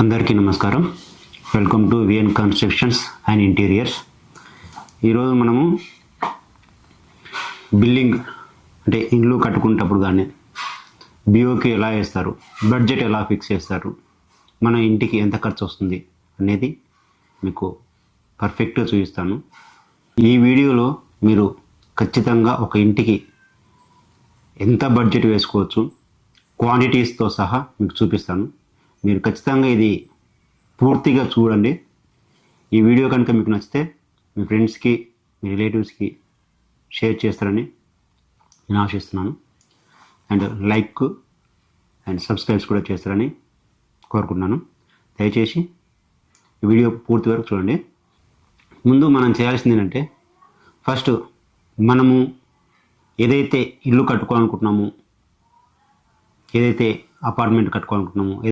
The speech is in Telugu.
అందరికీ నమస్కారం. Welcome to VN constructions and interiors. ఈరోజు మనము బిల్డింగ్ అంటే ఇల్లు కట్టుకునేటప్పుడు కానీ బిఓకి ఎలా వేస్తారు, బడ్జెట్ ఎలా ఫిక్స్ చేస్తారు, మన ఇంటికి ఎంత ఖర్చు వస్తుంది అనేది మీకు పర్ఫెక్ట్గా చూపిస్తాను. ఈ వీడియోలో మీరు ఖచ్చితంగా ఒక ఇంటికి ఎంత బడ్జెట్ వేసుకోవచ్చు క్వాంటిటీస్తో సహా మీకు చూపిస్తాను. మీరు ఖచ్చితంగా ఇది పూర్తిగా చూడండి. ఈ వీడియో కనుక మీకు నచ్చితే మీ ఫ్రెండ్స్కి, మీ రిలేటివ్స్కి షేర్ చేస్తారని నేను ఆశిస్తున్నాను. అండ్ లైక్ అండ్ సబ్స్క్రైబ్స్ కూడా చేస్తారని కోరుకుంటున్నాను. దయచేసి ఈ వీడియో పూర్తి వరకు చూడండి. ముందు మనం చేయాల్సింది ఏంటంటే, ఫస్ట్ మనము ఏదైతే ఇల్లు కట్టుకోవాలనుకుంటున్నామో, ఏదైతే అపార్ట్మెంట్ కట్టుకోవాలనుకుంటున్నామో,